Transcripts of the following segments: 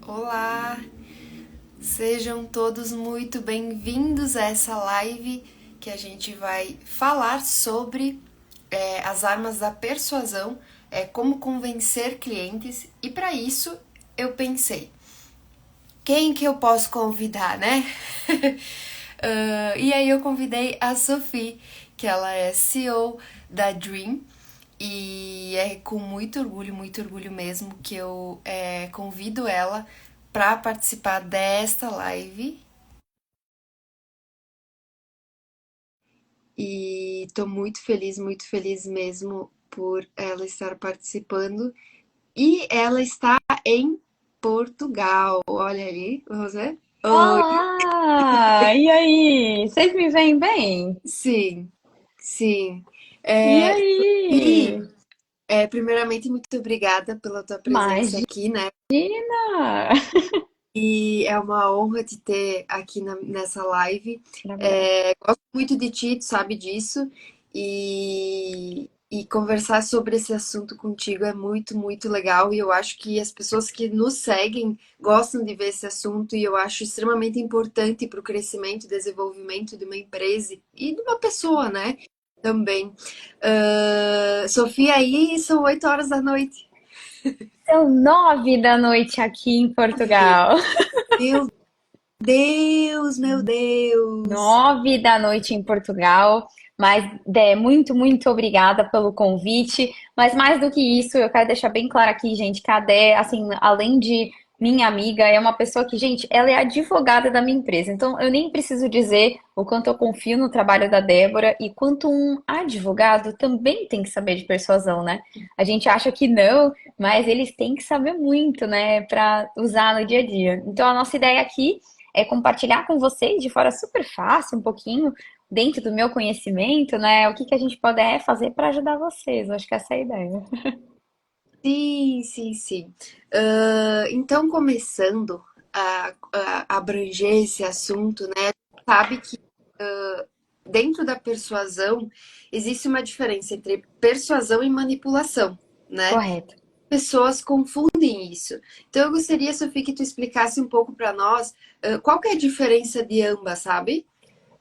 Olá, sejam todos muito bem-vindos a essa live que a gente vai falar sobre as armas da persuasão, como convencer clientes. E para isso eu pensei, quem que eu posso convidar, né? E aí eu convidei a Sophie, que ela é CEO da Dream. E é com muito orgulho mesmo que eu convido ela para participar desta live. E tô muito feliz mesmo por ela estar participando. E ela está em Portugal. Olha ali, José. Oi. Olá! E aí? Vocês me veem bem? Sim, sim. E É, e, aí? primeiramente, muito obrigada pela tua presença Imagina! aqui, né? E é uma honra te ter aqui nessa live. Maravilhosa. Gosto muito de ti, tu sabe disso. E conversar sobre esse assunto contigo é muito legal. E eu acho que as pessoas que nos seguem gostam de ver esse assunto. E eu acho extremamente importante para o crescimento e desenvolvimento de uma empresa e de uma pessoa, né? Também. Sofia, aí são 8 horas da noite. São 9 da noite aqui em Portugal. Meu Deus, meu Deus! 9 da noite em Portugal. Mas, Dé, muito obrigada pelo convite. Mas mais do que isso, eu quero deixar bem claro aqui, gente, que a Dé, assim, além de minha amiga, é uma pessoa que, gente, ela é advogada da minha empresa. Então, eu nem preciso dizer o quanto eu confio no trabalho da Débora e quanto um advogado também tem que saber de persuasão, né? A gente acha que não, mas eles têm que saber muito, né, para usar no dia a dia. Então, a nossa ideia aqui é compartilhar com vocês de forma super fácil, um pouquinho dentro do meu conhecimento, né? O que que a gente pode fazer para ajudar vocês. Eu acho que essa é a ideia. Sim, sim, sim. Então, começando a abranger esse assunto, né? Sabe que dentro da persuasão existe uma diferença entre persuasão e manipulação, né? Correto. Pessoas confundem isso. Então, eu gostaria, Sofia, que tu explicasse um pouco para nós, qual que é a diferença de ambas, sabe?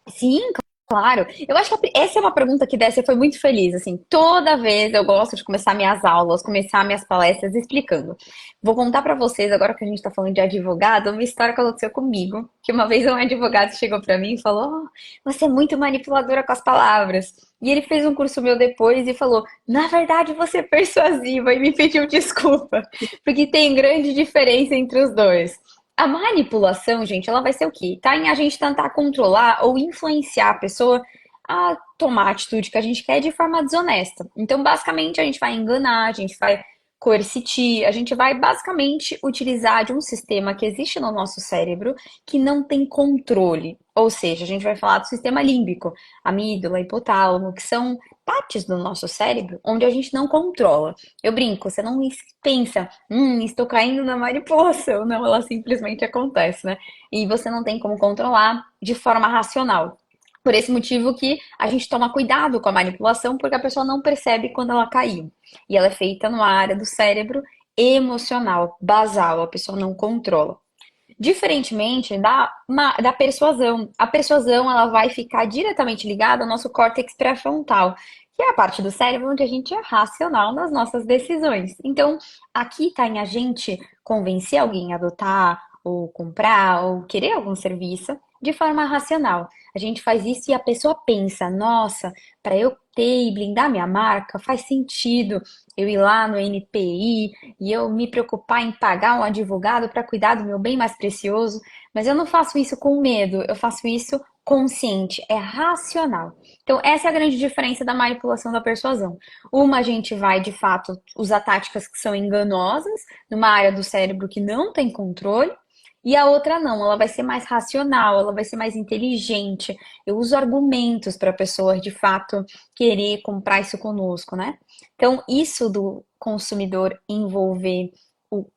Sim, claro. Eu acho que essa é uma pergunta que deve foi muito feliz, assim. Toda vez eu gosto de começar minhas aulas, começar minhas palestras explicando. Vou contar pra vocês, agora que a gente tá falando de advogado, uma história que aconteceu comigo, que uma vez um advogado chegou pra mim e falou: você é muito manipuladora com as palavras. E ele fez um curso meu depois e falou: na verdade, você é persuasiva e me pediu desculpa, porque tem grande diferença entre os dois. A manipulação, gente, ela vai ser o quê? Tá em a gente tentar controlar ou influenciar a pessoa a tomar a atitude que a gente quer de forma desonesta. Então, basicamente, a gente vai enganar, a gente vai coercitar, a gente vai basicamente utilizar de um sistema que existe no nosso cérebro que não tem controle. Ou seja, a gente vai falar do sistema límbico, amígdala, hipotálamo, que são partes do nosso cérebro onde a gente não controla. Eu brinco, você não pensa, estou caindo na manipulação. Não, ela simplesmente acontece, né? E você não tem como controlar de forma racional. Por esse motivo que a gente toma cuidado com a manipulação, porque a pessoa não percebe quando ela caiu. E ela é feita numa área do cérebro emocional, basal, a pessoa não controla. Diferentemente da persuasão. A persuasão ela vai ficar diretamente ligada ao nosso córtex pré-frontal, que é a parte do cérebro onde a gente é racional nas nossas decisões. Então, aqui está em a gente convencer alguém a adotar, ou comprar, ou querer algum serviço de forma racional. A gente faz isso e a pessoa pensa: nossa, para eu ter e blindar minha marca, faz sentido eu ir lá no NPI e eu me preocupar em pagar um advogado para cuidar do meu bem mais precioso, mas eu não faço isso com medo, eu faço isso consciente, é racional. Então, essa é a grande diferença da manipulação da persuasão. Uma a gente vai, de fato, usar táticas que são enganosas, numa área do cérebro que não tem controle, e a outra não, ela vai ser mais racional, ela vai ser mais inteligente. Eu uso argumentos para a pessoa, de fato, querer comprar isso conosco, né? Então, isso do consumidor envolver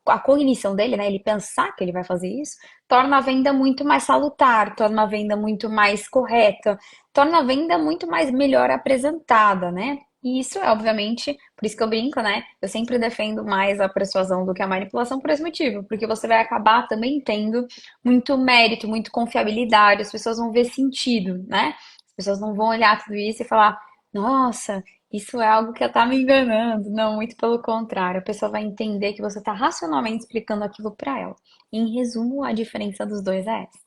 a cognição dele, né? Ele pensar que ele vai fazer isso, torna a venda muito mais salutar, torna a venda muito mais correta, torna a venda muito mais melhor apresentada, né? E isso é, obviamente, por isso que eu brinco, né? Eu sempre defendo mais a persuasão do que a manipulação por esse motivo, porque você vai acabar também tendo muito mérito, muito confiabilidade, as pessoas vão ver sentido, né? As pessoas não vão olhar tudo isso e falar, nossa, isso é algo que tá me enganando. Não, muito pelo contrário, a pessoa vai entender que você está racionalmente explicando aquilo para ela. Em resumo, a diferença dos dois é essa.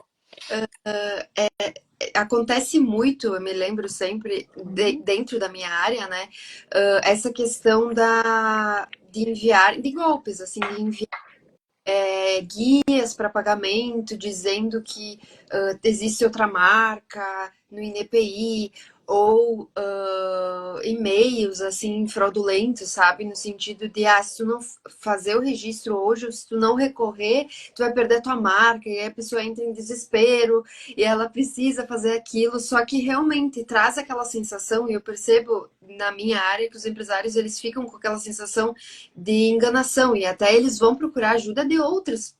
Acontece muito, eu me lembro sempre, Uhum. dentro da minha área, né? Essa questão de enviar, de golpes, assim, de enviar guias para pagamento dizendo que existe outra marca no INPI ou e-mails assim fraudulentos, sabe? No sentido de se tu não fazer o registro hoje, ou se tu não recorrer, tu vai perder tua marca, e aí a pessoa entra em desespero e ela precisa fazer aquilo, só que realmente traz aquela sensação, e eu percebo na minha área que os empresários eles ficam com aquela sensação de enganação e até eles vão procurar ajuda de outros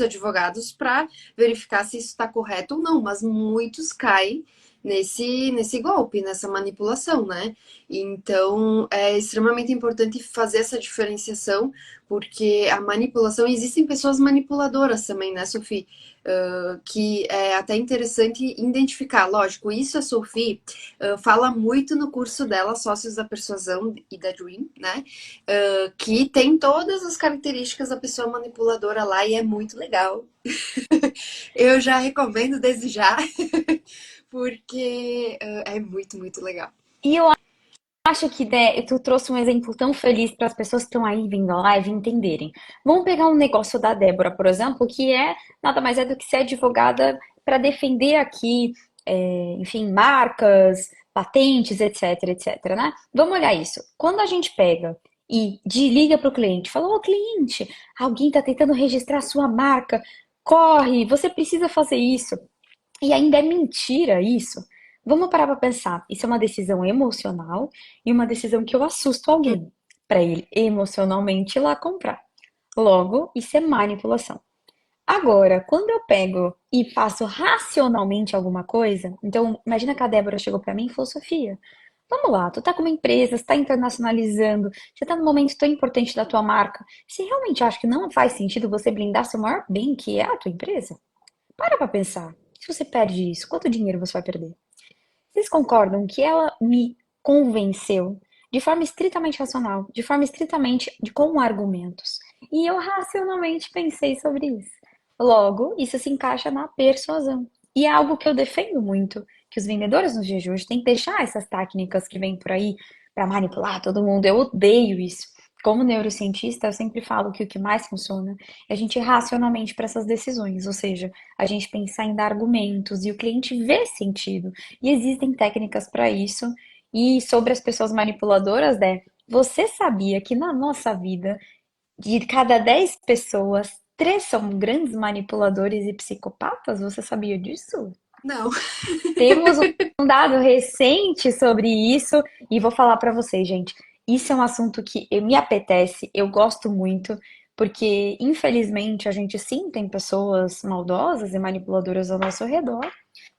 advogados para verificar se isso está correto ou não, mas muitos caem nesse golpe, nessa manipulação, né? Então é extremamente importante fazer essa diferenciação, porque a manipulação, existem pessoas manipuladoras também, né, Sofia? Que é até interessante identificar. Lógico, isso a Sophie fala muito no curso dela, Sócios da Persuasão e da Dream, né? Que tem todas as características da pessoa manipuladora lá e é muito legal. Eu já recomendo desde já, porque é muito, muito legal. E eu acho que tu trouxe um exemplo tão feliz para as pessoas que estão aí vindo a live entenderem. Vamos pegar um negócio da Débora, por exemplo, que é nada mais é do que ser advogada para defender aqui, enfim, marcas, patentes, etc, etc, né? Vamos olhar isso. Quando a gente pega e liga para o cliente, fala, ô cliente, alguém está tentando registrar sua marca, corre, você precisa fazer isso. E ainda é mentira isso. Vamos parar para pensar. Isso é uma decisão emocional e uma decisão que eu assusto alguém para ele emocionalmente ir lá comprar. Logo, isso é manipulação. Agora, quando eu pego e faço racionalmente alguma coisa, então imagina que a Débora chegou para mim e falou: Sofia, vamos lá, tu tá com uma empresa, você tá internacionalizando, você tá num momento tão importante da tua marca. Você realmente acha que não faz sentido você blindar seu maior bem, que é a tua empresa? Para pra pensar. Se você perde isso, quanto dinheiro você vai perder? Vocês concordam que ela me convenceu de forma estritamente racional, de forma estritamente com argumentos? E eu racionalmente pensei sobre isso. Logo, isso se encaixa na persuasão. E é algo que eu defendo muito, que os vendedores nos dias de hoje têm que deixar essas técnicas que vêm por aí para manipular todo mundo. Eu odeio isso. Como neurocientista, eu sempre falo que o que mais funciona é a gente ir racionalmente para essas decisões, ou seja, a gente pensar em dar argumentos e o cliente ver sentido. E existem técnicas para isso. E sobre as pessoas manipuladoras, né? Você sabia que na nossa vida, de cada 10 pessoas, 3 são grandes manipuladores e psicopatas? Você sabia disso? Não. Temos um dado recente sobre isso e vou falar para vocês, gente. Isso é um assunto que me apetece, eu gosto muito, porque infelizmente a gente sim tem pessoas maldosas e manipuladoras ao nosso redor.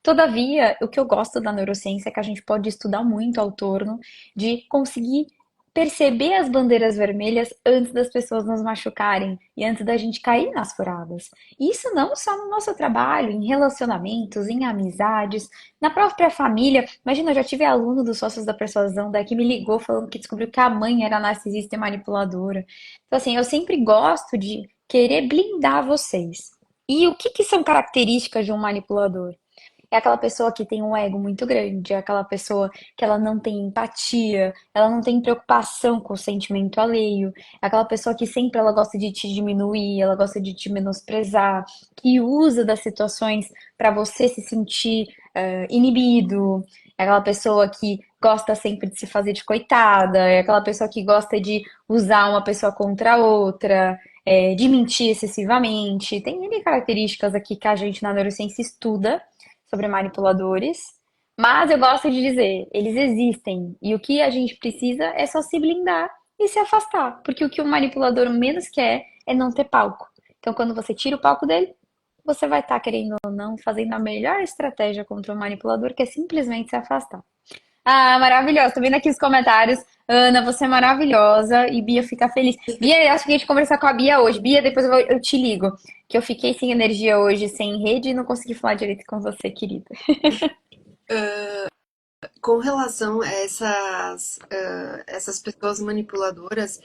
Todavia, o que eu gosto da neurociência é que a gente pode estudar muito ao torno de conseguir perceber as bandeiras vermelhas antes das pessoas nos machucarem e antes da gente cair nas furadas. E isso não só no nosso trabalho, em relacionamentos, em amizades, na própria família. Imagina, eu já tive aluno dos Sócios da Persuasão que me ligou falando que descobriu que a mãe era narcisista e manipuladora. Então, assim, eu sempre gosto de querer blindar vocês. E o que que são características de um manipulador? É aquela pessoa que tem um ego muito grande, é aquela pessoa que ela não tem empatia, ela não tem preocupação com o sentimento alheio, é aquela pessoa que sempre ela gosta de te diminuir, ela gosta de te menosprezar, que usa das situações para você se sentir inibido, é aquela pessoa que gosta sempre de se fazer de coitada, é aquela pessoa que gosta de usar uma pessoa contra a outra, de mentir excessivamente. Tem N características aqui que a gente na neurociência estuda sobre manipuladores, mas eu gosto de dizer, eles existem. E o que a gente precisa é só se blindar e se afastar. Porque o que o manipulador menos quer é não ter palco. Então, quando você tira o palco dele, você vai estar, querendo ou não, fazendo a melhor estratégia contra o manipulador, que é simplesmente se afastar. Ah, maravilhosa. Tô vendo aqui os comentários. Ana, você é maravilhosa. E Bia fica feliz. Bia, eu acho que a gente conversar com a Bia hoje. Bia, depois eu te ligo. Que eu fiquei sem energia hoje, sem rede e não consegui falar direito com você, querida. Com relação a essas pessoas manipuladoras,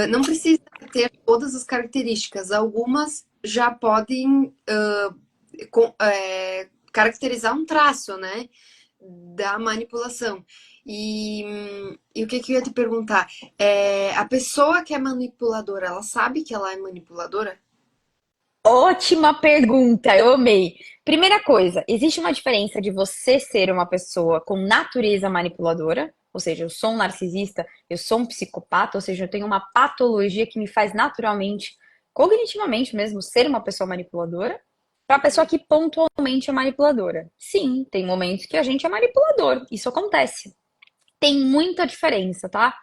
não precisa ter todas as características. Algumas já podem caracterizar um traço, né, da manipulação. E o que eu ia te perguntar? A pessoa que é manipuladora, ela sabe que ela é manipuladora? Ótima pergunta, eu amei. Primeira coisa, existe uma diferença de você ser uma pessoa com natureza manipuladora, ou seja, eu sou um narcisista, eu sou um psicopata, ou seja, eu tenho uma patologia que me faz naturalmente, cognitivamente mesmo, ser uma pessoa manipuladora, para a pessoa que pontualmente é manipuladora. Sim, tem momentos que a gente é manipulador, isso acontece. Tem muita diferença, tá?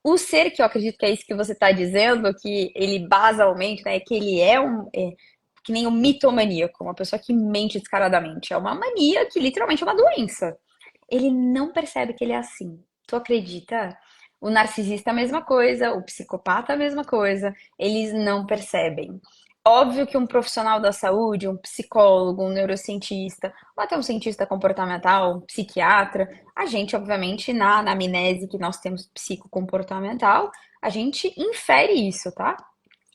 O ser, que eu acredito que é isso que você está dizendo, que ele basalmente, né, que ele que nem um mitomaníaco, uma pessoa que mente descaradamente. É uma mania que literalmente é uma doença. Ele não percebe que ele é assim. Tu acredita? O narcisista é a mesma coisa, o psicopata é a mesma coisa. Eles não percebem. Óbvio que um profissional da saúde, um psicólogo, um neurocientista, ou até um cientista comportamental, um psiquiatra, a gente, obviamente, na amnese que nós temos psicocomportamental, a gente infere isso, tá?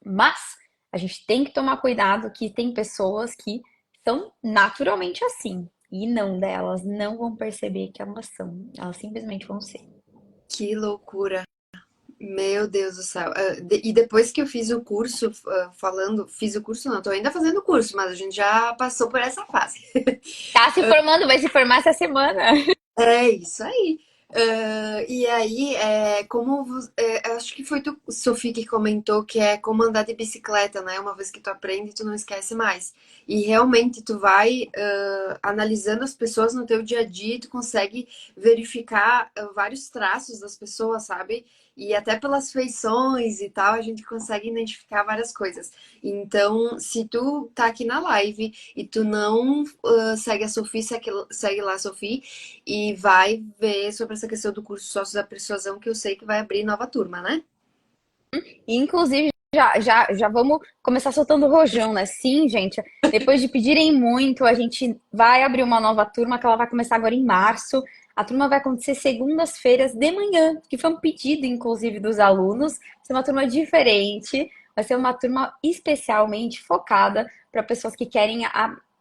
Mas a gente tem que tomar cuidado que tem pessoas que são naturalmente assim. E não delas, não vão perceber que elas são. Elas simplesmente vão ser. Que loucura! Meu Deus do céu. E depois que eu fiz o curso, fiz o curso não, tô ainda fazendo o curso, mas a gente já passou por essa fase. Tá se formando, vai se formar essa semana. É isso aí. E aí, acho que foi tu, Sofia, que comentou que é como andar de bicicleta, né? Uma vez que tu aprende, tu não esquece mais. E realmente tu vai analisando as pessoas no teu dia a dia, e tu consegue verificar vários traços das pessoas, sabe? E até pelas feições e tal, a gente consegue identificar várias coisas. Então, se tu tá aqui na live e tu não segue a Sofia, segue lá a Sofia e vai ver sobre essa questão do curso Sócios da Persuasão, que eu sei que vai abrir nova turma, né? E, inclusive, já vamos começar soltando rojão, né? Sim, gente. Depois de pedirem muito, a gente vai abrir uma nova turma que ela vai começar agora em março. A turma vai acontecer segundas-feiras de manhã, que foi um pedido, inclusive, dos alunos. Vai ser uma turma diferente, vai ser uma turma especialmente focada para pessoas que querem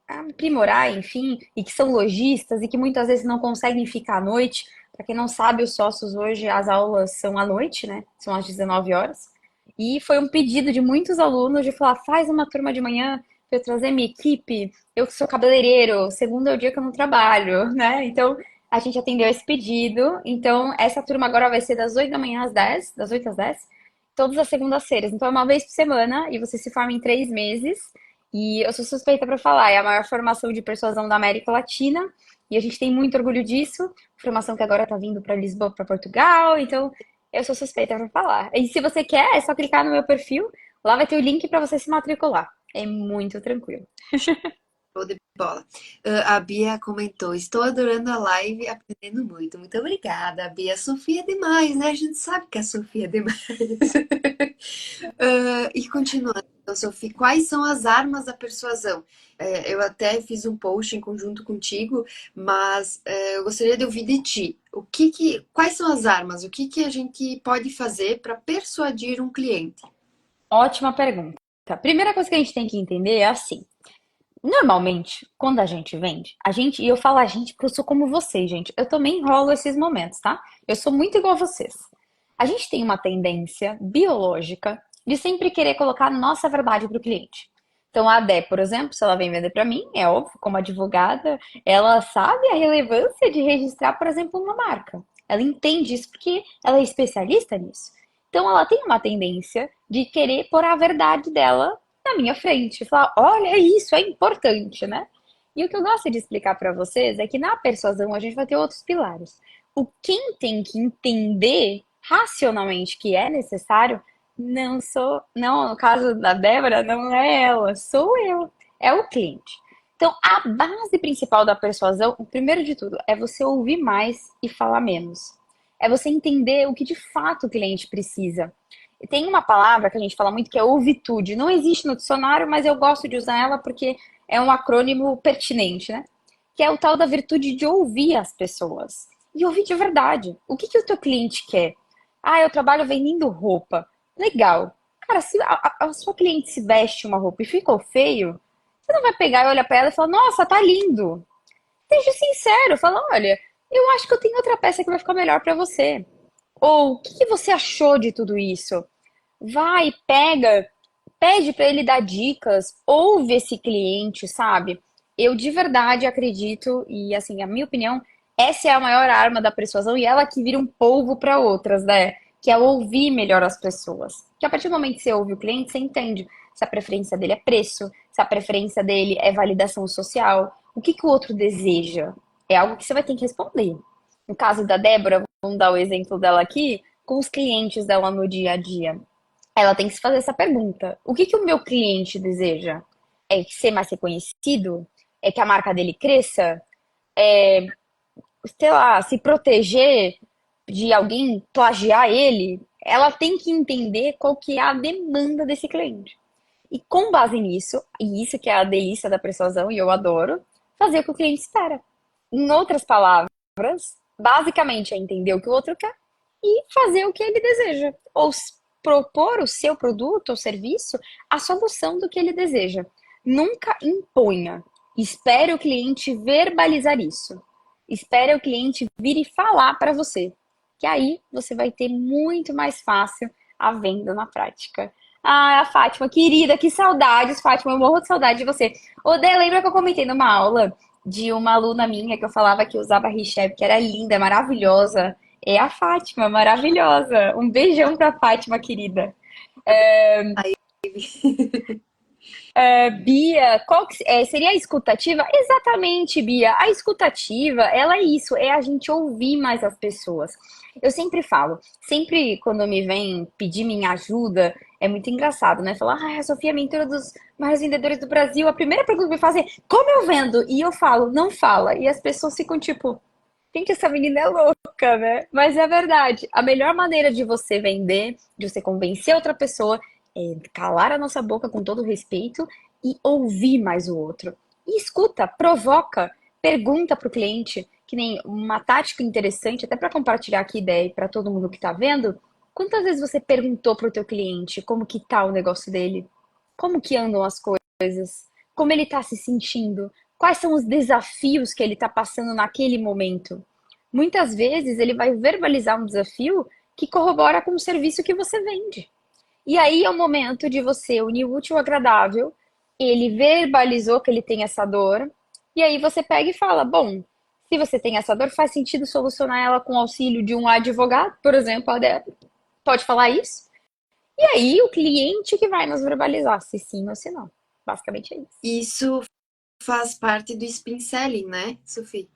aprimorar, enfim, e que são lojistas e que muitas vezes não conseguem ficar à noite. Para quem não sabe, os sócios hoje, as aulas são à noite, né? São às 19 horas. E foi um pedido de muitos alunos de falar, faz uma turma de manhã para eu trazer minha equipe. Eu que sou cabeleireiro, segundo é o dia que eu não trabalho, né? Então, a gente atendeu esse pedido. Então, essa turma agora vai ser das 8 da manhã às 10, das 8 às 10, todas as segundas-feiras. Então, é uma vez por semana e você se forma em 3 meses. E eu sou suspeita para falar, é a maior formação de persuasão da América Latina. E a gente tem muito orgulho disso. Formação que agora está vindo para Lisboa, para Portugal. Então, eu sou suspeita pra falar. E se você quer, é só clicar no meu perfil. Lá vai ter o link pra você se matricular. É muito tranquilo. Show de bola. A Bia comentou: Estou adorando a live, aprendendo muito. Muito obrigada, Bia. A Sofia é demais, né? A gente sabe que a Sofia é demais. E continuando, então, Sofia, quais são as armas da persuasão? Eu até fiz um post em conjunto contigo, mas eu gostaria de ouvir de ti. Quais são as armas? O que a gente pode fazer para persuadir um cliente? Ótima pergunta. Primeira coisa que a gente tem que entender é assim. Normalmente, quando a gente vende, e eu falo a gente porque eu sou como vocês, gente. Eu também enrolo esses momentos, tá? Eu sou muito igual a vocês. A gente tem uma tendência biológica de sempre querer colocar a nossa verdade para o cliente. Então, a Dé, por exemplo, se ela vem vender para mim, é óbvio, como advogada, ela sabe a relevância de registrar, por exemplo, uma marca. Ela entende isso porque ela é especialista nisso. Então, ela tem uma tendência de querer pôr a verdade dela na minha frente, falar, olha isso, é importante, né? E o que eu gosto de explicar para vocês é que na persuasão a gente vai ter outros pilares. O quem tem que entender racionalmente que é necessário não, no caso da Débora, não é ela, sou eu, é o cliente. Então, a base principal da persuasão, o primeiro de tudo, é você ouvir mais e falar menos. É você entender o que de fato o cliente precisa. E tem uma palavra que a gente fala muito que é ouvitude. Não existe no dicionário, mas eu gosto de usar ela porque é um acrônimo pertinente, né? Que é o tal da virtude de ouvir as pessoas. E ouvir de verdade. O que o teu cliente quer? Ah, eu trabalho vendendo roupa. Legal. Cara, se a sua cliente se veste uma roupa e ficou feio, você não vai pegar e olhar pra ela e falar, nossa, tá lindo. Seja sincero, fala, olha, eu acho que eu tenho outra peça que vai ficar melhor pra você. Ou, o que você achou de tudo isso? Vai, pega, pede pra ele dar dicas, ouve esse cliente, sabe? Eu de verdade acredito, e assim, a minha opinião, essa é a maior arma da persuasão e ela que vira um polvo para outras, né? Que é ouvir melhor as pessoas. Que a partir do momento que você ouve o cliente, você entende se a preferência dele é preço, se a preferência dele é validação social, o que o outro deseja. É algo que você vai ter que responder. No caso da Débora, vamos dar o exemplo dela aqui, com os clientes dela no dia a dia. Ela tem que se fazer essa pergunta: o que o meu cliente deseja? É ser mais reconhecido? É que a marca dele cresça? É, sei lá, se proteger de alguém plagiar ele? Ela tem que entender qual que é a demanda desse cliente. E com base nisso, e isso que é a delícia da persuasão, e eu adoro, fazer o que o cliente espera. Em outras palavras, basicamente é entender o que o outro quer e fazer o que ele deseja. Ou propor o seu produto ou serviço a solução do que ele deseja. Nunca imponha. Espere o cliente verbalizar isso. Espere o cliente vir e falar para você. Que aí você vai ter muito mais fácil a venda na prática. Ah, a Fátima, querida, que saudades, Fátima, eu morro de saudade de você. Ô, Dé, lembra que eu comentei numa aula de uma aluna minha que eu falava que usava Richelle, que era linda, maravilhosa. É a Fátima, maravilhosa. Um beijão pra Fátima, querida. Aí, Bia, seria a escutativa? Exatamente, Bia. A escutativa, ela é isso, é a gente ouvir mais as pessoas. Eu sempre falo, sempre quando me vem pedir minha ajuda, é muito engraçado, né? Falar, a Sofia é mentora dos maiores vendedores do Brasil. A primeira pergunta que me fazem é, como eu vendo? E eu falo, não fala. E as pessoas ficam tipo, quem que essa menina é louca, né? Mas é verdade. A melhor maneira de você vender, de você convencer outra pessoa, é calar a nossa boca com todo respeito e ouvir mais o outro. E escuta, provoca, pergunta para o cliente, que nem uma tática interessante, até para compartilhar aqui ideia para todo mundo que está vendo. Quantas vezes você perguntou para o teu cliente como que tá o negócio dele? Como que andam as coisas? Como ele está se sentindo? Quais são os desafios que ele está passando naquele momento? Muitas vezes ele vai verbalizar um desafio que corrobora com o serviço que você vende. E aí é o momento de você unir o útil ao agradável. Ele verbalizou que ele tem essa dor. E aí você pega e fala: bom, se você tem essa dor, faz sentido solucionar ela com o auxílio de um advogado, por exemplo, a Débora. Pode falar isso? E aí o cliente que vai nos verbalizar se sim ou se não. Basicamente é isso. isso faz parte do spin selling, né, Sophie?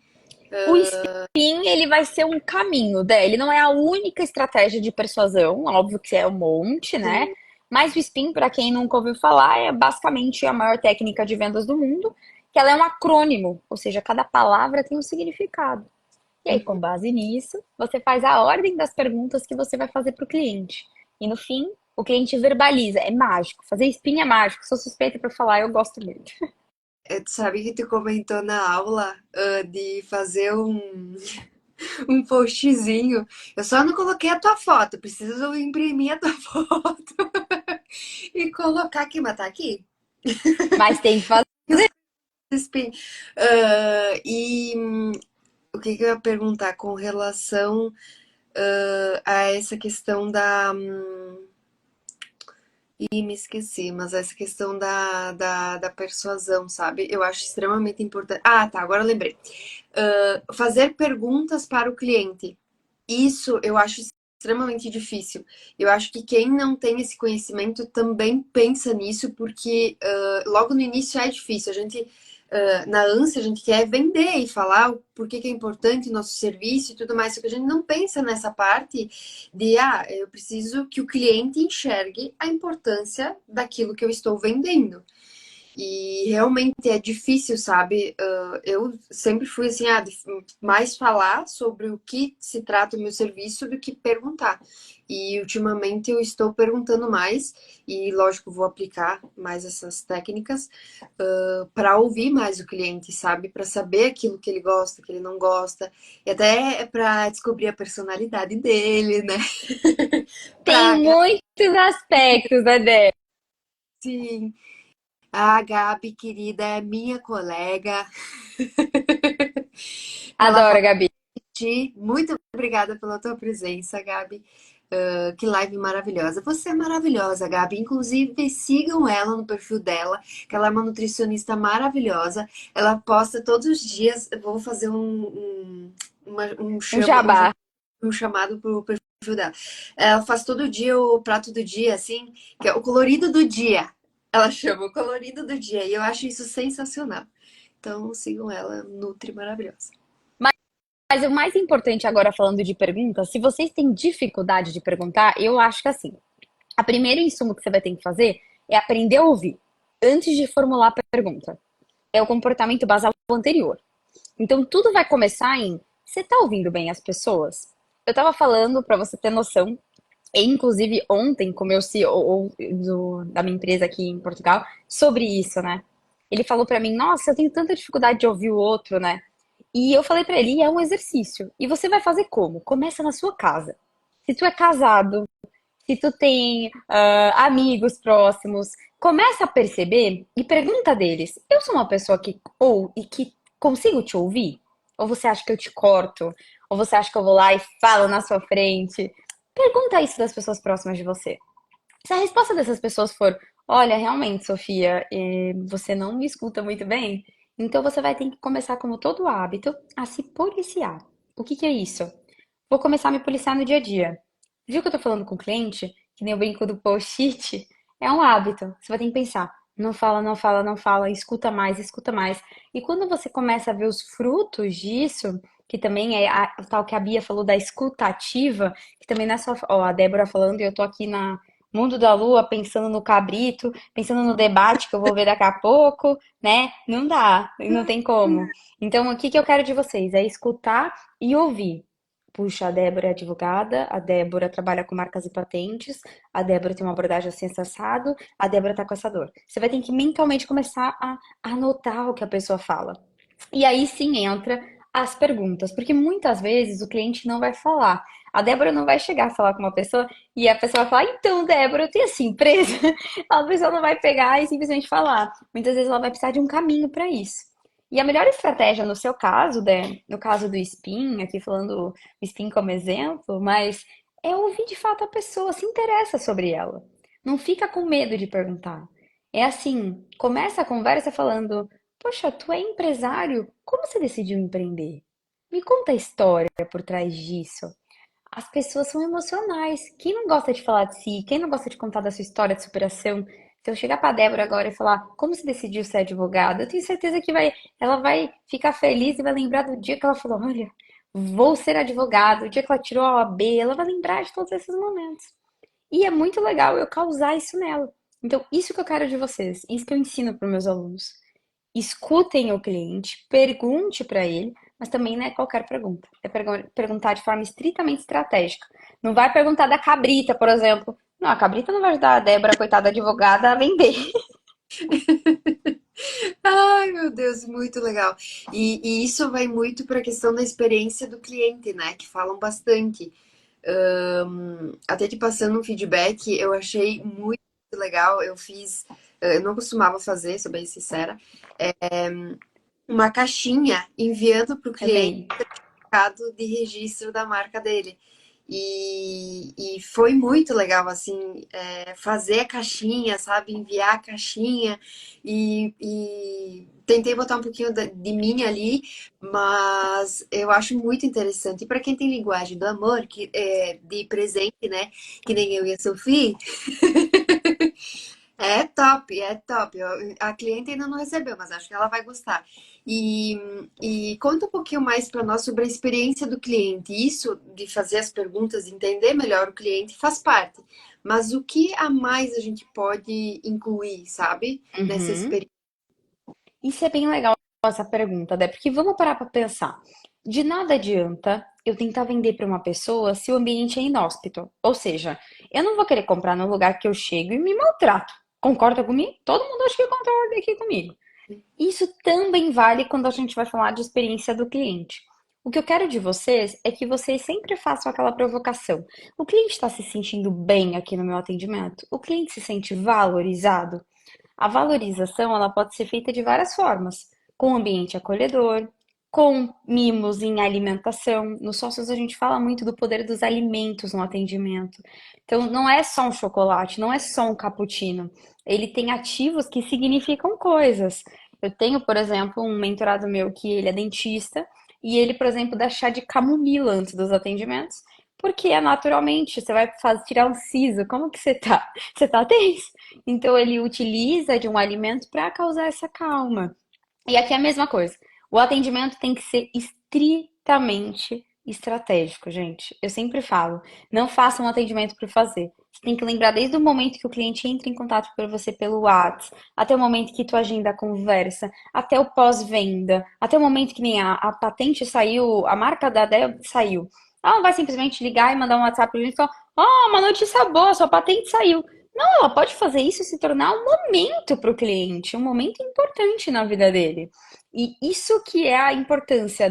O spin, ele vai ser um caminho, né? Ele não é a única estratégia de persuasão, óbvio que é um monte, né? Sim. Mas o spin, para quem nunca ouviu falar, é basicamente a maior técnica de vendas do mundo, que ela é um acrônimo, ou seja, cada palavra tem um significado. E aí, com base nisso, você faz a ordem das perguntas que você vai fazer para o cliente. E no fim, o cliente verbaliza. É mágico. Fazer spin é mágico. Sou suspeita para falar, eu gosto muito. Tu sabe que tu comentou na aula, de fazer um postzinho. Eu só não coloquei a tua foto, preciso imprimir a tua foto e colocar aqui, mas tá aqui. Mas tem que fazer. Spin. E o que que eu ia perguntar com relação a essa questão da. Ih, me esqueci, mas essa questão da persuasão, sabe? Eu acho extremamente importante. Ah, tá, agora eu lembrei. Fazer perguntas para o cliente. Isso eu acho extremamente difícil. Eu acho que quem não tem esse conhecimento também pensa nisso, porque logo no início é difícil. A gente, na ânsia, a gente quer vender e falar o porquê que é importante o nosso serviço e tudo mais, só que a gente não pensa nessa parte de, eu preciso que o cliente enxergue a importância daquilo que eu estou vendendo. E realmente é difícil, sabe? Eu sempre fui assim, mais falar sobre o que se trata o meu serviço do que perguntar. E ultimamente eu estou perguntando mais, e lógico, vou aplicar mais essas técnicas para ouvir mais o cliente, sabe? Para saber aquilo que ele gosta, que ele não gosta, e até para descobrir a personalidade dele, né? Tem Pra muitos aspectos, né, Dé? Sim. A Gabi, querida, é minha colega. Ela Adoro, Gabi. Muito obrigada pela tua presença, Gabi. Que live maravilhosa. Você é maravilhosa, Gabi. Inclusive, sigam ela no perfil dela, que ela é uma nutricionista maravilhosa. Ela posta todos os dias. Eu vou fazer Um jabá. um chamado pro perfil dela. Ela faz todo dia o prato do dia, assim, que é o colorido do dia. Ela chama o colorido do dia. E eu acho isso sensacional. Então, sigam ela, Nutri maravilhosa. Mas o mais importante agora, falando de perguntas, se vocês têm dificuldade de perguntar, eu acho que assim, a primeiro insumo que você vai ter que fazer é aprender a ouvir antes de formular a pergunta. É o comportamento basal anterior. Então tudo vai começar em você tá ouvindo bem as pessoas? Eu tava falando para você ter noção, e inclusive ontem com o meu CEO da minha empresa aqui em Portugal, sobre isso, né? Ele falou para mim, nossa, eu tenho tanta dificuldade de ouvir o outro, né? E eu falei pra ele, é um exercício. E você vai fazer como? Começa na sua casa. Se tu é casado, se tu tem amigos próximos, começa a perceber e pergunta deles. Eu sou uma pessoa que ou e que consigo te ouvir? Ou você acha que eu te corto? Ou você acha que eu vou lá e falo na sua frente? Pergunta isso das pessoas próximas de você. Se a resposta dessas pessoas for, olha, realmente, Sofia, você não me escuta muito bem, então você vai ter que começar, como todo hábito, a se policiar. O que que é isso? Vou começar a me policiar no dia a dia. Viu que eu tô falando com o cliente? Que nem o brinco do post-it? É um hábito. Você vai ter que pensar. Não fala, não fala, não fala, escuta mais, escuta mais. E quando você começa a ver os frutos disso, que também é o tal que a Bia falou da escuta ativa, que também não é só, ó, a Débora falando e eu tô aqui na Mundo da Lua pensando no cabrito, pensando no debate que eu vou ver daqui a pouco, né? Não dá, não tem como. Então, o que que eu quero de vocês? É escutar e ouvir. Puxa, a Débora é advogada, a Débora trabalha com marcas e patentes, a Débora tem uma abordagem assim, assado, a Débora tá com essa dor. Você vai ter que mentalmente começar a anotar o que a pessoa fala. E aí sim entra as perguntas, porque muitas vezes o cliente não vai falar. A Débora não vai chegar a falar com uma pessoa e a pessoa vai falar, então, Débora, eu tenho essa empresa. A pessoa não vai pegar e simplesmente falar. Muitas vezes ela vai precisar de um caminho para isso. E a melhor estratégia no seu caso, no caso do spin, aqui falando o spin como exemplo, mas é ouvir de fato a pessoa, se interessa sobre ela. Não fica com medo de perguntar. É assim, começa a conversa falando: poxa, tu é empresário? Como você decidiu empreender? Me conta a história por trás disso. As pessoas são emocionais. Quem não gosta de falar de si? Quem não gosta de contar da sua história de superação? Se eu chegar pra Débora agora e falar como você decidiu ser advogada, eu tenho certeza que ela vai ficar feliz e vai lembrar do dia que ela falou: olha, vou ser advogada, o dia que ela tirou a OAB, ela vai lembrar de todos esses momentos. E é muito legal eu causar isso nela. Então, isso que eu quero de vocês, isso que eu ensino para meus alunos. Escutem o cliente, pergunte para ele, mas também não é qualquer pergunta. É perguntar de forma estritamente estratégica. Não vai perguntar da cabrita, por exemplo. Não, a cabrita não vai ajudar a Débora, coitada advogada, a vender. Ai, meu Deus, muito legal. E isso vai muito para a questão da experiência do cliente, né? Que falam bastante. Até te passando um feedback, eu achei muito legal. Eu não costumava fazer, sou bem sincera, uma caixinha enviando para o cliente Também. certificado de registro da marca dele. E foi muito legal, assim, fazer a caixinha, sabe? Enviar a caixinha e tentei botar um pouquinho de mim ali, mas eu acho muito interessante. E para quem tem linguagem do amor, de presente, né? Que nem eu e a Sofia, é top, é top. A cliente ainda não recebeu, mas acho que ela vai gostar. E, e conta um pouquinho mais para nós sobre a experiência do cliente. Isso de fazer as perguntas, entender melhor o cliente, faz parte. Mas o que a mais a gente pode incluir, sabe? Nessa Uhum. experiência? Isso é bem legal essa pergunta, né? Porque vamos parar para pensar. De nada adianta eu tentar vender para uma pessoa se o ambiente é inóspito. Ou seja, eu não vou querer comprar no lugar que eu chego e me maltrato. Concorda comigo? Todo mundo acha que concorda aqui comigo. Isso também vale quando a gente vai falar de experiência do cliente. O que eu quero de vocês é que vocês sempre façam aquela provocação. O cliente está se sentindo bem aqui no meu atendimento? O cliente se sente valorizado? A valorização, ela pode ser feita de várias formas, com um ambiente acolhedor, com mimos em alimentação. Nos sócios a gente fala muito do poder dos alimentos no atendimento. Então não é só um chocolate, não é só um cappuccino. Ele tem ativos que significam coisas. Eu tenho, por exemplo, um mentorado meu que ele é dentista e ele, por exemplo, dá chá de camomila antes dos atendimentos, porque é naturalmente, você vai tirar um siso, como que você tá? Você tá tenso? Então ele utiliza de um alimento para causar essa calma. E aqui é a mesma coisa. O atendimento tem que ser estritamente estratégico, gente. Eu sempre falo, não faça um atendimento por fazer. Você tem que lembrar desde o momento que o cliente entra em contato com você pelo WhatsApp, até o momento que tu agenda a conversa, até o pós-venda, até o momento que nem a patente saiu, a marca da Dell saiu. Ela não vai simplesmente ligar e mandar um WhatsApp pra gente e falar: "Oh, uma notícia boa, sua patente saiu." Não, ela pode fazer isso se tornar um momento para o cliente, um momento importante na vida dele. E isso que é a importância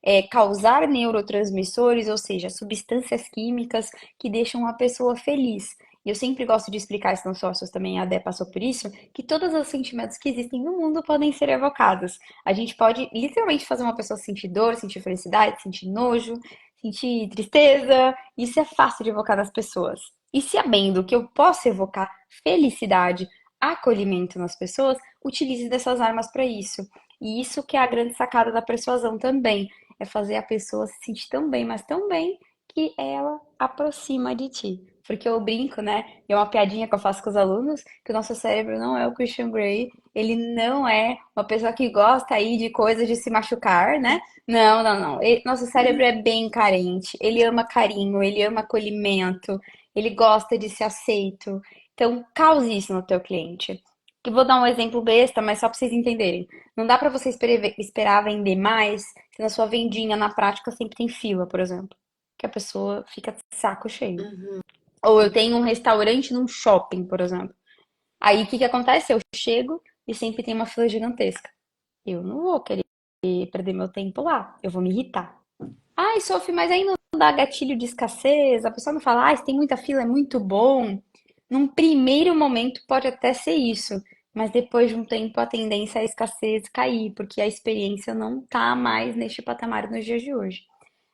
é causar neurotransmissores, ou seja, substâncias químicas que deixam a pessoa feliz. E eu sempre gosto de explicar isso nos sócios também, a Dé passou por isso, que todos os sentimentos que existem no mundo podem ser evocados. A gente pode literalmente fazer uma pessoa sentir dor, sentir felicidade, sentir nojo, sentir tristeza. Isso é fácil de evocar nas pessoas. E sabendo que eu posso evocar felicidade, acolhimento nas pessoas, utilize dessas armas para isso. E isso que é a grande sacada da persuasão também, é fazer a pessoa se sentir tão bem, mas tão bem, que ela aproxima de ti. Porque eu brinco, né? E é uma piadinha que eu faço com os alunos, que o nosso cérebro não é o Christian Grey, ele não é uma pessoa que gosta aí de coisas de se machucar, né? Não, não, não. Nosso cérebro é bem carente, ele ama carinho, ele ama acolhimento, ele gosta de ser aceito. Então, cause isso no teu cliente. Que vou dar um exemplo besta, mas só para vocês entenderem. Não dá para você esperar vender mais se na sua vendinha, na prática, sempre tem fila, por exemplo. Que a pessoa fica de saco cheio. Ou eu tenho um restaurante num shopping, por exemplo. Aí o que que acontece? Eu chego e sempre tem uma fila gigantesca. Eu não vou querer perder meu tempo lá. Eu vou me irritar. Ai, Sophie, mas aí não dá gatilho de escassez? A pessoa não fala, ah, se tem muita fila, é muito bom. Num primeiro momento pode até ser isso, mas depois de um tempo a tendência é a escassez cair, porque a experiência não tá mais neste patamar nos dias de hoje.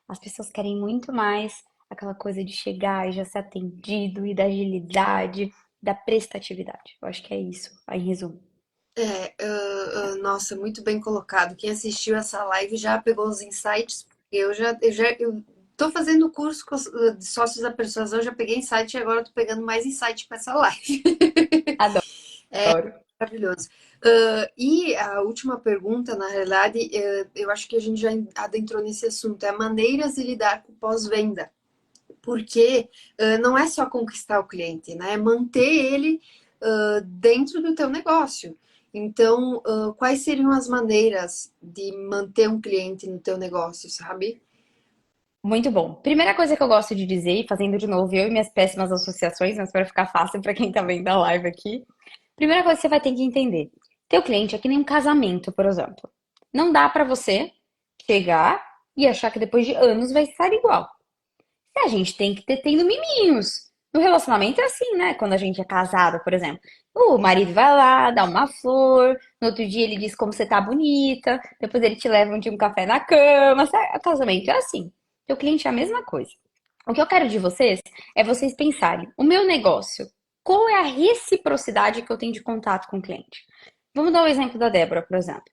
As pessoas querem muito mais aquela coisa de chegar e já ser atendido, e da agilidade, da prestatividade. Eu acho que é isso, aí em resumo. Nossa, muito bem colocado. Quem assistiu essa live já pegou os insights. Eu tô fazendo o curso de sócios da persuasão, já peguei insight e agora eu tô pegando mais insight com essa live. Adoro. Maravilhoso. E a última pergunta, na realidade, eu acho que a gente já adentrou nesse assunto, é maneiras de lidar com o pós-venda. Porque não é só conquistar o cliente, né? É manter ele dentro do teu negócio. Então, quais seriam as maneiras de manter um cliente no teu negócio, sabe? Muito bom. Primeira coisa que eu gosto de dizer, e fazendo de novo eu e minhas péssimas associações, mas para ficar fácil para quem tá vendo a live aqui. Primeira coisa que você vai ter que entender. Teu cliente é que nem um casamento, por exemplo. Não dá para você chegar e achar que depois de anos vai estar igual. A gente tem que ter tendo miminhos. No relacionamento é assim, né? Quando a gente é casado, por exemplo. O marido vai lá, dá uma flor, no outro dia ele diz como você tá bonita, depois ele te leva um café na cama. Sabe? O casamento é assim. Teu cliente é a mesma coisa. O que eu quero de vocês é vocês pensarem, o meu negócio, qual é a reciprocidade que eu tenho de contato com o cliente? Vamos dar o exemplo da Débora, por exemplo.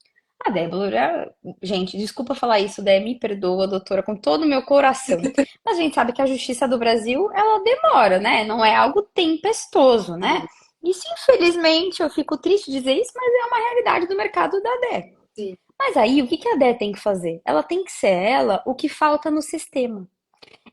A Débora, gente, desculpa falar isso, Dé, me perdoa, doutora, com todo o meu coração. Mas a gente sabe que a justiça do Brasil, ela demora, né? Não é algo tempestoso, né? Isso, infelizmente, eu fico triste de dizer isso, mas é uma realidade do mercado da Dé. Sim. Mas aí, o que que a Dé tem que fazer? Ela tem que ser ela o que falta no sistema.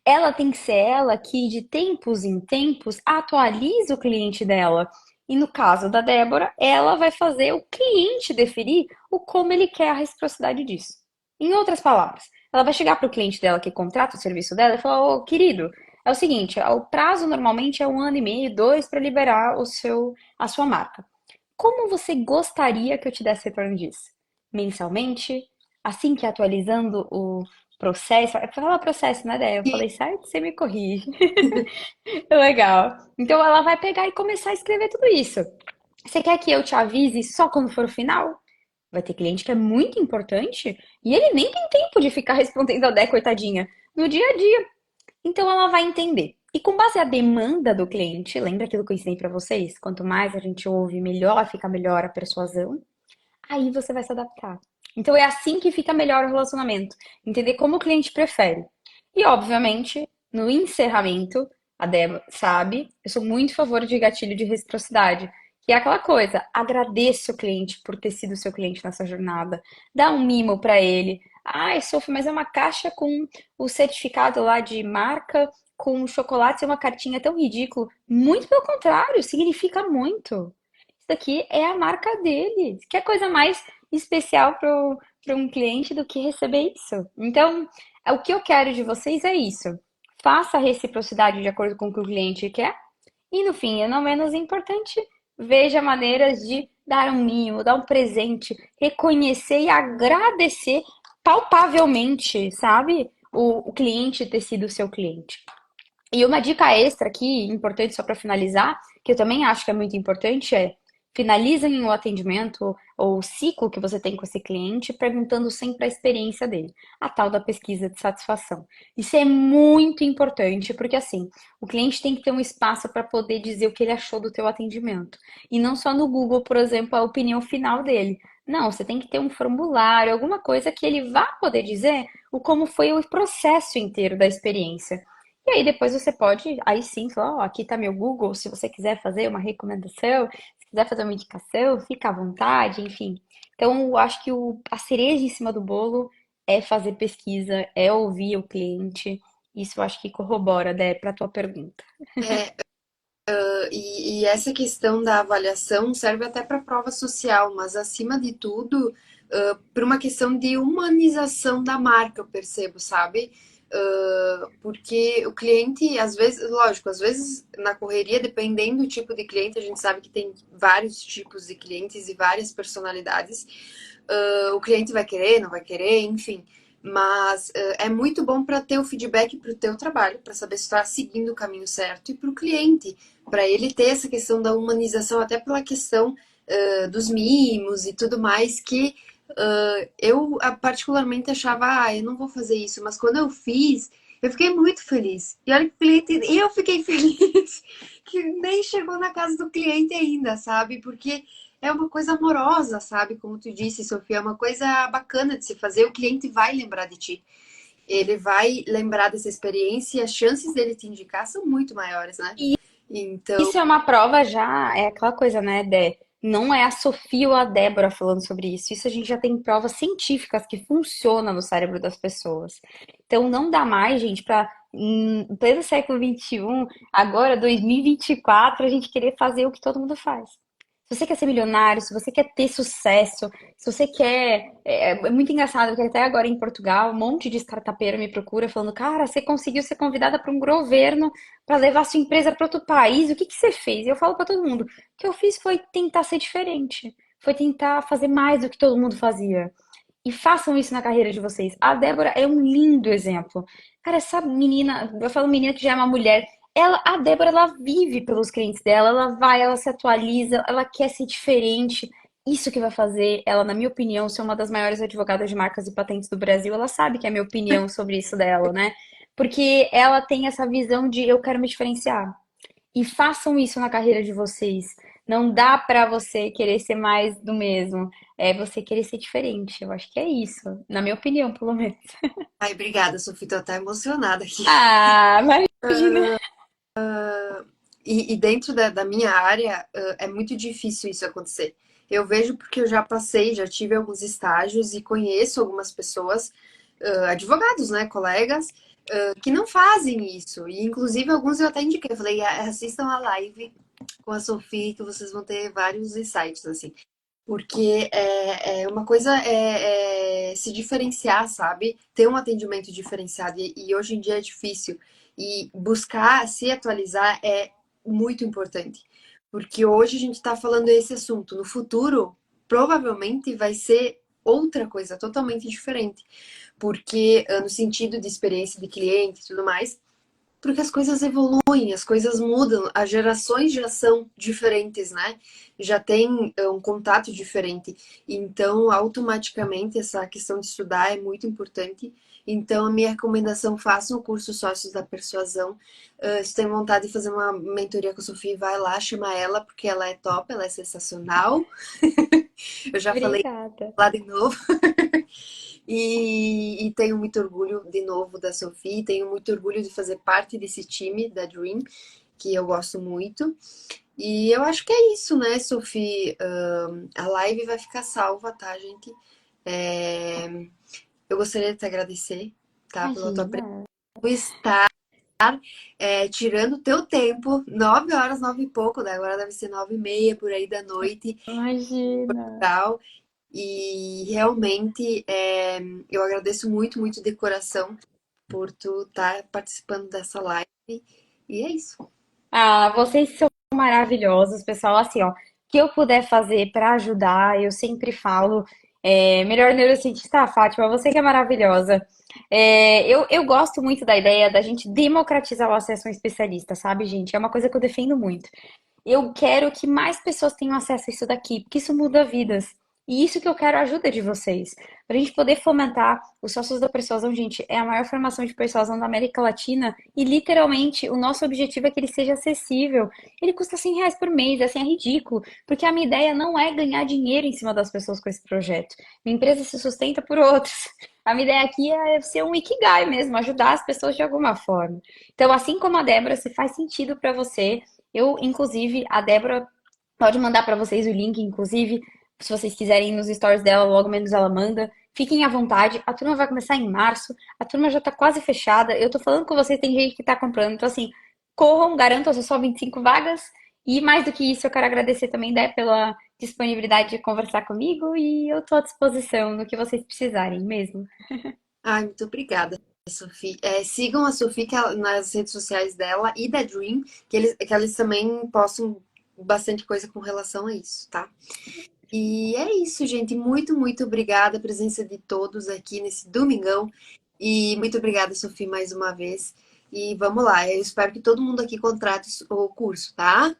Ela tem que ser ela que, de tempos em tempos, atualiza o cliente dela. E no caso da Débora, ela vai fazer o cliente definir o como ele quer a reciprocidade disso. Em outras palavras, ela vai chegar para o cliente dela que contrata o serviço dela e falar: Ô, querido, é o seguinte, o prazo normalmente é 1 ano e meio, 2 para liberar a sua marca. Como você gostaria que eu te desse retorno disso? Mensalmente? Assim que atualizando o processo? É pra falar processo, né, Dé? Eu falei certo? Você me corrige. Legal. Então ela vai pegar e começar a escrever tudo isso. Você quer que eu te avise só quando for o final? Vai ter cliente que é muito importante e ele nem tem tempo de ficar respondendo a Dé, coitadinha, no dia a dia. Então ela vai entender. E com base na demanda do cliente, lembra aquilo que eu ensinei para vocês? Quanto mais a gente ouve, melhor fica melhor a persuasão. Aí você vai se adaptar. Então é assim que fica melhor o relacionamento. Entender como o cliente prefere. E obviamente, no encerramento, a Débora sabe, eu sou muito a favor de gatilho de reciprocidade. Que é aquela coisa, agradeça o cliente por ter sido seu cliente nessa jornada. Dá um mimo para ele. Ai, Sophie, mas é uma caixa com o certificado lá de marca, com chocolate e uma cartinha tão ridículo. Muito pelo contrário, significa muito. Isso daqui é a marca dele. Que coisa mais especial para um cliente do que receber isso? Então, o que eu quero de vocês é isso. Faça a reciprocidade de acordo com o que o cliente quer. E no fim, e não menos importante, veja maneiras de dar um mimo, dar um presente, reconhecer e agradecer palpavelmente, sabe? O cliente ter sido o seu cliente. E uma dica extra aqui, importante só para finalizar, que eu também acho que é muito importante, é finalizem o atendimento ou o ciclo que você tem com esse cliente perguntando sempre a experiência dele, a tal da pesquisa de satisfação. Isso é muito importante, porque assim, o cliente tem que ter um espaço para poder dizer o que ele achou do teu atendimento. E não só no Google, por exemplo, a opinião final dele. Não, você tem que ter um formulário, alguma coisa que ele vá poder dizer o como foi o processo inteiro da experiência. E aí depois você pode, aí sim, falar, ó, aqui tá meu Google, se você quiser fazer uma recomendação, se quiser fazer uma indicação, fica à vontade, enfim. Então, eu acho que a cereja em cima do bolo é fazer pesquisa, é ouvir o cliente. Isso eu acho que corrobora, Dé, para a tua pergunta. E essa questão da avaliação serve até para prova social, mas acima de tudo, por uma questão de humanização da marca, eu percebo, sabe? Porque o cliente, às vezes, lógico, às vezes na correria, dependendo do tipo de cliente, a gente sabe que tem vários tipos de clientes e várias personalidades. O cliente vai querer, não vai querer, enfim. Mas é muito bom para ter o feedback para o teu trabalho, para saber se está seguindo o caminho certo, e para o cliente, para ele ter essa questão da humanização, até pela questão dos mimos e tudo mais, que eu particularmente achava, eu não vou fazer isso, mas quando eu fiz, eu fiquei muito feliz. E olha que o cliente, e eu fiquei feliz que nem chegou na casa do cliente ainda, sabe? Porque é uma coisa amorosa, sabe? Como tu disse, Sofia, é uma coisa bacana de se fazer. O cliente vai lembrar de ti. Ele vai lembrar dessa experiência e as chances dele te indicar são muito maiores, né? E Então, isso é uma prova já, é aquela coisa, né, Dé? Não é a Sofia ou a Débora falando sobre isso. Isso a gente já tem provas científicas que funcionam no cérebro das pessoas. Então não dá mais, gente, para em pleno século XXI, agora 2024, a gente querer fazer o que todo mundo faz. Se você quer ser milionário, se você quer ter sucesso, se você quer. É muito engraçado, porque até agora em Portugal, um monte de startupeiro me procura falando: Cara, você conseguiu ser convidada para um governo para levar sua empresa para outro país, o que que você fez? E eu falo para todo mundo: O que eu fiz foi tentar ser diferente, foi tentar fazer mais do que todo mundo fazia. E façam isso na carreira de vocês. A Débora é um lindo exemplo. Cara, essa menina, eu falo menina que já é uma mulher, a Débora, ela vive pelos clientes dela, ela vai, ela se atualiza, ela quer ser diferente. Isso que vai fazer ela, na minha opinião, ser uma das maiores advogadas de marcas e patentes do Brasil. Ela sabe que é a minha opinião sobre isso dela, né? Porque ela tem essa visão de eu quero me diferenciar. E façam isso na carreira de vocês. Não dá pra você querer ser mais do mesmo. É você querer ser diferente. Eu acho que é isso, na minha opinião, pelo menos. ai, obrigada, Sofia, tô até emocionada aqui. Ah, imagina. E dentro da minha área, é muito difícil isso acontecer. Eu vejo porque eu já passei, já tive alguns estágios e conheço algumas pessoas, advogados, né, colegas, que não fazem isso. E inclusive alguns eu até indiquei, eu falei, assistam a live com a Sofia que vocês vão ter vários insights, assim. Porque uma coisa se diferenciar, sabe? Ter um atendimento diferenciado. E hoje em dia é difícil. E buscar se atualizar é muito importante. Porque hoje a gente está falando esse assunto. No futuro, provavelmente vai ser outra coisa totalmente diferente. Porque, no sentido de experiência de cliente e tudo mais, porque as coisas evoluem, as coisas mudam, as gerações já são diferentes, né? Já tem um contato diferente. Então, automaticamente, essa questão de estudar é muito importante. Então, a minha recomendação, faça um curso Sócios da Persuasão. Se tem vontade de fazer uma mentoria com a Sofia, vai lá, chama ela, porque ela é top, ela é sensacional. Eu já falei Obrigada. lá de novo. E tenho muito orgulho, de novo, da Sofia. Tenho muito orgulho de fazer parte desse time da Dream, que eu gosto muito. E eu acho que é isso, né, Sofia? A live vai ficar salva, tá, gente? É, eu gostaria de te agradecer, tá, pela tua presença, Imagina, por estar tirando o teu tempo, 9 horas, 9 e pouco, né? Agora deve ser 9h30 por aí da noite, imagina. tal. E realmente eu agradeço muito, muito de coração por tu estar participando dessa live. E é isso. Ah, vocês são maravilhosos, pessoal. Assim, ó, o que eu puder fazer para ajudar, eu sempre falo. Melhor neurocientista, Fátima, você que é maravilhosa. Eu gosto muito da ideia da gente democratizar o acesso a um especialista, sabe, gente? É uma coisa que eu defendo muito. Eu quero que mais pessoas tenham acesso a isso daqui, porque isso muda vidas. E isso que eu quero a ajuda de vocês. Para a gente poder fomentar os sócios da persuasão, gente, é a maior formação de persuasão da América Latina e literalmente o nosso objetivo é que ele seja acessível. Ele custa R$ 100 por mês, assim, é ridículo, porque a minha ideia não é ganhar dinheiro em cima das pessoas com esse projeto. Minha empresa se sustenta por outros. A minha ideia aqui é ser um ikigai mesmo, ajudar as pessoas de alguma forma. Então, assim como a Débora, se faz sentido para você, inclusive, a Débora pode mandar para vocês o link, inclusive, se vocês quiserem ir nos stories dela, logo menos ela manda. Fiquem à vontade. A turma vai começar em março. A turma já tá quase fechada. Eu tô falando com vocês, tem gente que tá comprando. Então, assim, corram, garantam só 25 vagas. E mais do que isso, eu quero agradecer também, Dé, pela disponibilidade de conversar comigo. E eu tô à disposição no que vocês precisarem mesmo. Ai, muito obrigada, Sofia. Sigam a Sofia nas redes sociais dela e da Dream, que eles também postam bastante coisa com relação a isso, tá? E é isso, gente. Muito, muito obrigada a presença de todos aqui nesse domingão. E muito obrigada, Sofia, mais uma vez. E vamos lá, eu espero que todo mundo aqui contrate o curso, tá?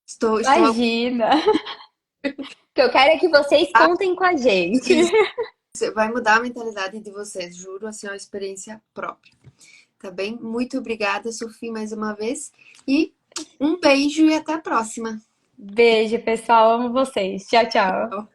Estou Imagina! O que eu quero é que vocês contem com a gente. isso. Vai mudar a mentalidade de vocês, juro, assim, é uma experiência própria. Tá bem? Muito obrigada, Sofia, mais uma vez. E um beijo e até a próxima. Beijo, pessoal. Amo vocês. Tchau, tchau.